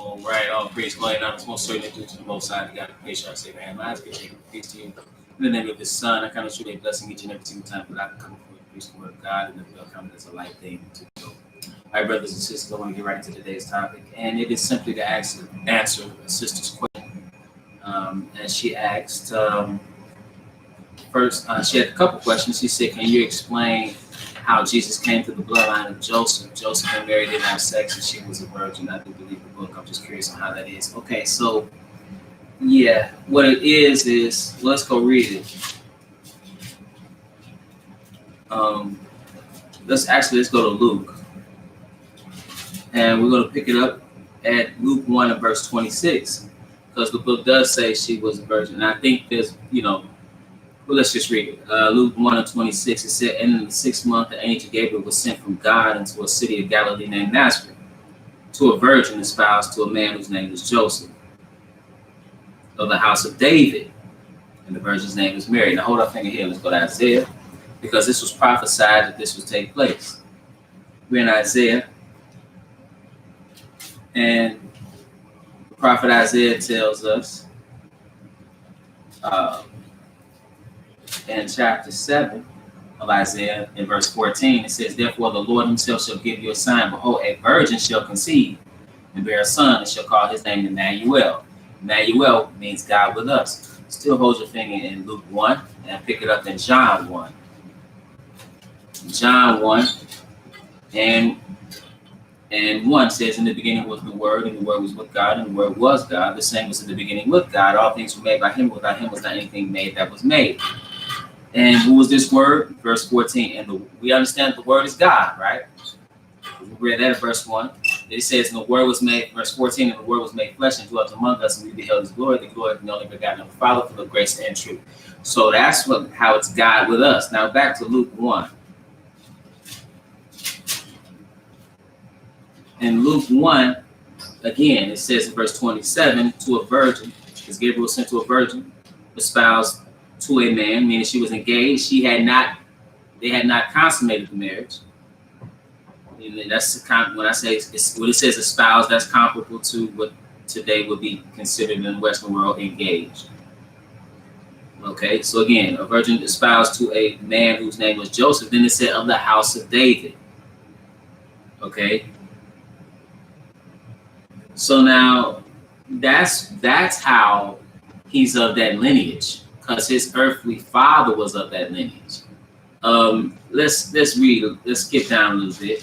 All right, all praise, glory, and honor is most certainly due to the Most High, the God of creation. I say, Abraham, Isaac, Jacob, peace to you. In the name of His Son, I count on you a blessing each and every single time that I can come before the priest word of God, and the will come as a light thing to go. All right, brothers and sisters, I want to get right into today's topic, and it is simply to answer a sister's question. And she asked, first, she had a couple questions. She said, can you explain how Jesus came through the bloodline of Joseph? Joseph and Mary didn't have sex and she was a virgin. I do believe the book. I'm just curious on how that is. Okay, so yeah, what it is let's go read it. Let's go to Luke. And we're going to pick it up at Luke 1 and verse 26. Because the book does say she was a virgin. And I think there's, well, let's just read it. Luke 1 and 26, it said, and in the 6th month, the angel Gabriel was sent from God into a city of Galilee named Nazareth, to a virgin espoused to a man whose name was Joseph, of the house of David. And the virgin's name is Mary. Now hold our finger here. Let's go to Isaiah, because this was prophesied that this would take place. We're in Isaiah, and the prophet Isaiah tells us, in chapter 7 of Isaiah, in verse 14, it says, therefore the Lord himself shall give you a sign. Behold, a virgin shall conceive and bear a son, and shall call his name Emmanuel. Emmanuel means God with us. Still hold your finger in Luke 1 and pick it up in John 1. John 1 and 1 says, in the beginning was the Word, and the Word was with God, and the Word was God. The same was in the beginning with God. All things were made by him. Without him was not anything made that was made. And who was this Word? Verse 14. And we understand the Word is God, right? We read that in verse 1. It says, and the Word was made, verse 14, and the Word was made flesh and dwelt among us, and we beheld his glory, the glory of the only begotten of the Father, full of grace and truth. So that's how it's God with us. Now back to Luke 1. In Luke 1, again, it says in verse 27, to a virgin, as Gabriel was sent to a virgin, espoused to a man, meaning she was engaged. They had not consummated the marriage. And that's when I say when it says espoused, that's comparable to what today would be considered in the Western world engaged. Okay, so again, a virgin espoused to a man whose name was Joseph. Then it said of the house of David. Okay. So now that's how he's of that lineage, because his earthly father was of that lineage. Let's read. Let's skip down a little bit.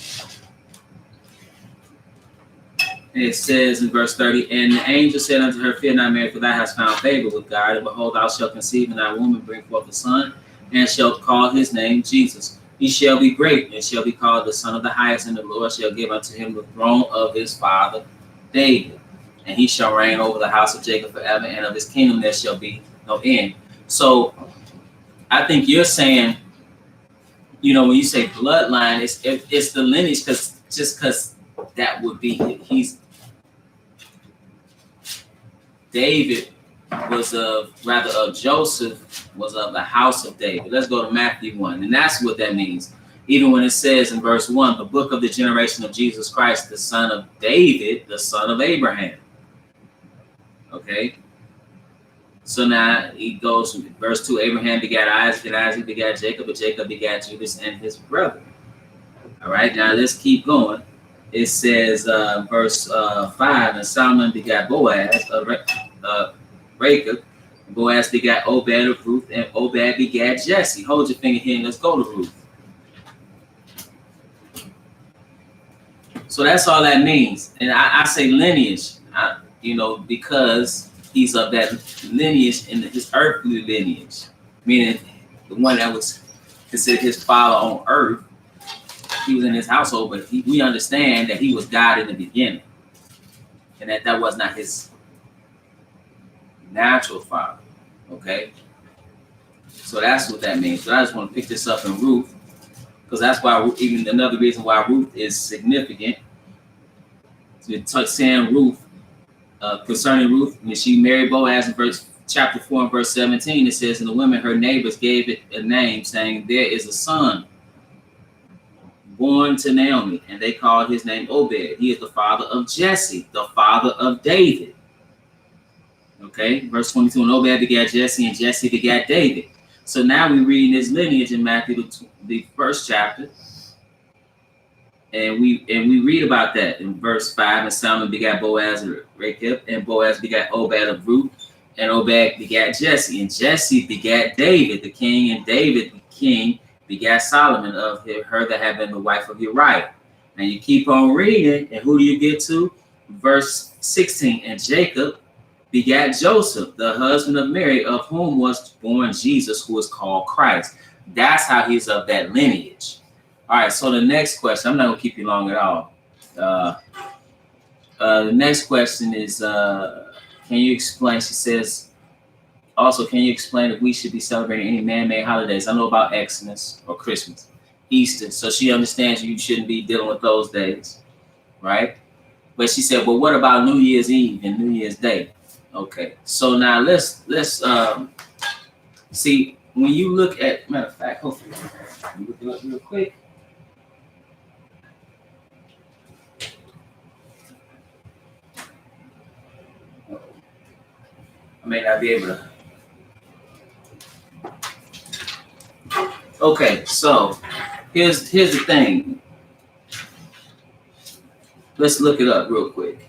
It says in verse 30, and the angel said unto her, fear not, Mary, for thou hast found favor with God, and behold, thou shalt conceive in thy womb and bring forth a son, and shalt call his name Jesus. He shall be great, and shall be called the Son of the Highest, and the Lord shall give unto him the throne of his father David, and he shall reign over the house of Jacob forever, and of his kingdom there shall be no end. So I think you're saying, when you say bloodline, it's the lineage, because that would be David was of Joseph was of the house of David. Let's go to Matthew 1, and that's what that means. Even when it says in verse 1, the book of the generation of Jesus Christ, the son of David, the son of Abraham. Okay. So now he goes from verse 2, Abraham begat Isaac, and Isaac begat Jacob, and Jacob begat Judas and his brother. All right, now let's keep going. It says, verse 5, and Solomon begat Boaz, Rachel. Boaz begat Obed of Ruth, and Obed begat Jesse. Hold your finger here and let's go to Ruth. So that's all that means. And I say lineage, because he's of that lineage in his earthly lineage, meaning the one that was considered his father on earth. He was in his household, but we understand that he was God in the beginning, and that was not his natural father. Okay, so that's what that means. But I just want to pick this up in Ruth, because that's why even another reason why Ruth is significant. So saying Ruth, concerning Ruth, when she married Boaz in chapter 4 and verse 17, it says, and the women, her neighbors, gave it a name, saying, there is a son born to Naomi, and they called his name Obed. He is the father of Jesse, the father of David. Okay, verse 22, and Obed begat Jesse, and Jesse begat David. So now we read his lineage in Matthew, the first chapter, and we read about that in verse 5. And Salmon begat Boaz of Rachel, and Boaz begat Obed of Ruth, and Obed begat Jesse, and Jesse begat David the king, and David the king begat Solomon of her that had been the wife of Uriah. And you keep on reading, and who do you get to? Verse 16, and Jacob begat Joseph, the husband of Mary, of whom was born Jesus, who is called Christ. That's how he's of that lineage. All right, so the next question, I'm not going to keep you long at all. The next question is, can you explain, she says, also, can you explain if we should be celebrating any man-made holidays? I know about Xmas or Christmas, Easter, so she understands you shouldn't be dealing with those days, right? But she said, well, what about New Year's Eve and New Year's Day? Okay, so now let's see, when you look at, matter of fact, hopefully, let me look it up real quick. I may not be able to. Okay, so here's the thing. Let's look it up real quick.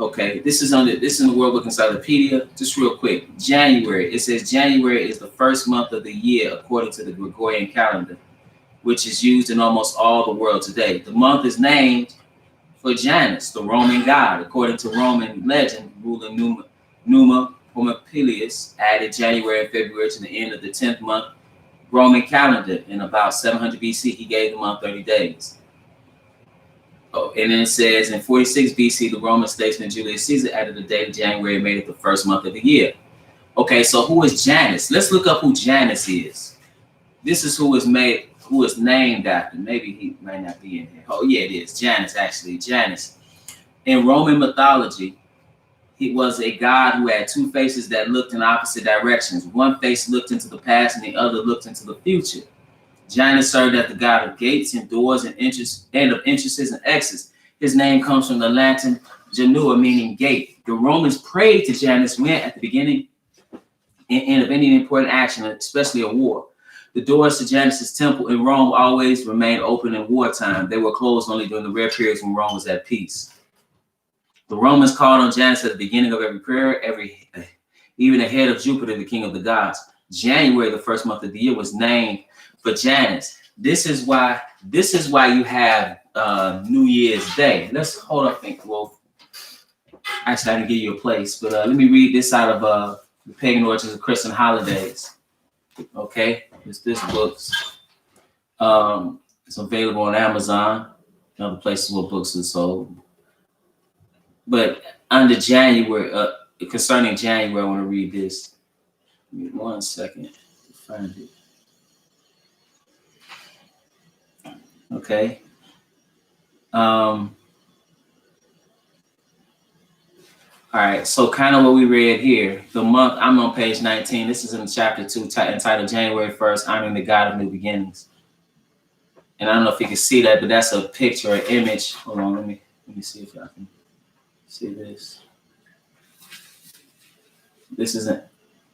Okay, this is in the World Book Encyclopedia. Just real quick, January. It says January is the first month of the year according to the Gregorian calendar, which is used in almost all the world today. The month is named for Janus, the Roman god. According to Roman legend, ruler Numa Pompilius added January and February to the end of the 10th month Roman calendar. In about 700 BC, he gave the month 30 days. Oh, and then it says in 46 BC, the Roman statesman Julius Caesar added the date of January and made it the first month of the year. Okay, so who is Janus? Let's look up who Janus is. This is who is named after. Maybe he might not be in here. Oh, yeah, it is. Janus, actually. Janus. In Roman mythology, he was a god who had two faces that looked in opposite directions. One face looked into the past and the other looked into the future. Janus served as the god of gates and doors and of entrances and exits. His name comes from the Latin Janua, meaning gate. The Romans prayed to Janus when at the beginning and end of any important action, especially a war. The doors to Janus' temple in Rome always remained open in wartime. They were closed only during the rare periods when Rome was at peace. The Romans called on Janus at the beginning of every prayer, even ahead of Jupiter, the king of the gods. January, the first month of the year, was named for Janus. This is why you have New Year's Day. Let's hold up. Well, actually, I didn't give you a place, but let me read this out of the Pagan Origins of Christian Holidays. Okay, it's this book's. It's available on Amazon and other places where books are sold. But under January, concerning January, I want to read this. Give me 1 second to find it. Okay. All right. So kind of what we read here. The month, I'm on page 19. This is in chapter 2, entitled January 1st, Honoring the God of New Beginnings. And I don't know if you can see that, but that's a picture, an image. Hold on, let me see if I can see this. This is an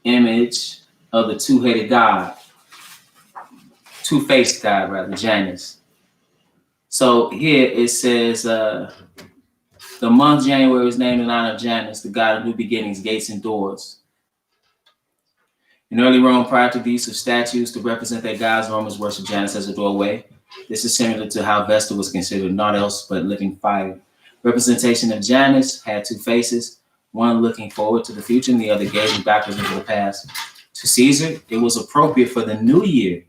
image of the two-headed God, two-faced God, rather, Janus. So here it says, the month January was named in honor of Janus, the god of new beginnings, gates, and doors. In early Rome, prior to the use of statues to represent their gods, Romans worshiped Janus as a doorway. This is similar to how Vesta was considered naught else but living fire. Representation of Janus had two faces, one looking forward to the future and the other gazing backwards into the past. To Caesar, it was appropriate for the new year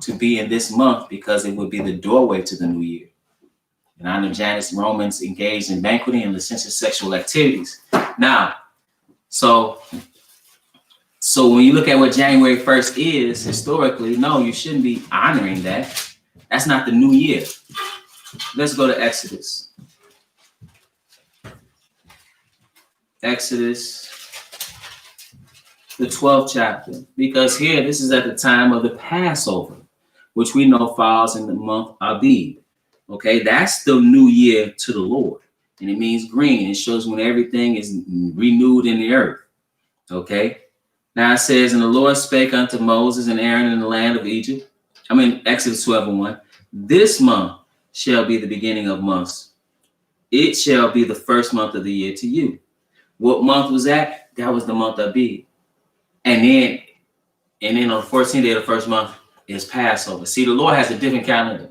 to be in this month because it would be the doorway to the new year. In honor of Janus, Romans engaged in banqueting and licentious sexual activities. Now, so when you look at what January 1st is, historically, no, you shouldn't be honoring that. That's not the new year. Let's go to Exodus. Exodus, the 12th chapter, because here, this is at the time of the Passover. which we know falls in the month Abib. Okay, that's the new year to the Lord. And it means green. It shows when everything is renewed in the earth. Okay. Now it says, and the Lord spake unto Moses and Aaron in the land of Egypt. Exodus 12:1. This month shall be the beginning of months. It shall be the first month of the year to you. What month was that? That was the month of Abib. And then on the 14th day of the first month is Passover. See, the Lord has a different calendar.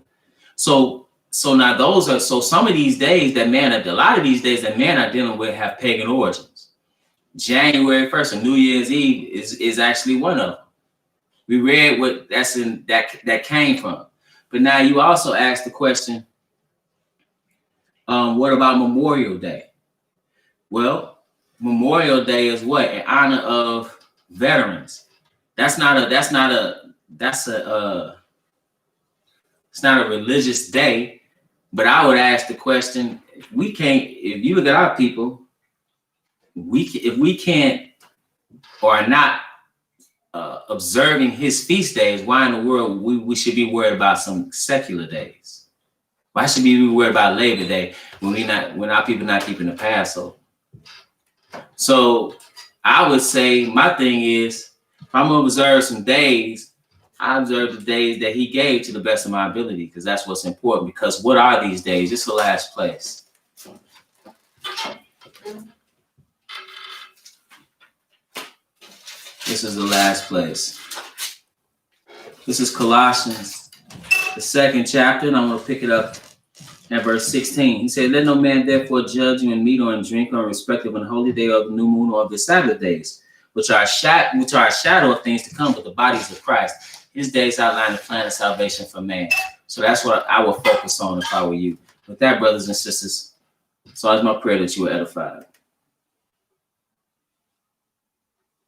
So now some of these days a lot of these days that man are dealing with have pagan origins. January 1st, or New Year's Eve is actually one of them. We read what that came from. But now you also ask the question, what about Memorial Day? Well, Memorial Day is what? In honor of veterans. It's not a religious day, but I would ask the question, if you look at our people, if we can't or are not observing his feast days, why in the world we should be worried about some secular days? Why should we be worried about Labor Day when our people not keeping the Passover? So I would say my thing is, if I'm gonna observe some days, I observe the days that he gave to the best of my ability, because that's what's important. Because what are these days? It's the last place. This is the last place. This is Colossians, the 2nd chapter, and I'm going to pick it up at verse 16. He said, let no man therefore judge you in meat or in drink or in respect of an holy day or of the new moon or of the Sabbath days, which are a shadow of things to come, but the bodies of Christ. His days outline the plan of salvation for man. So that's what I will focus on if I were you. With that, brothers and sisters, it's always my prayer that you are edified.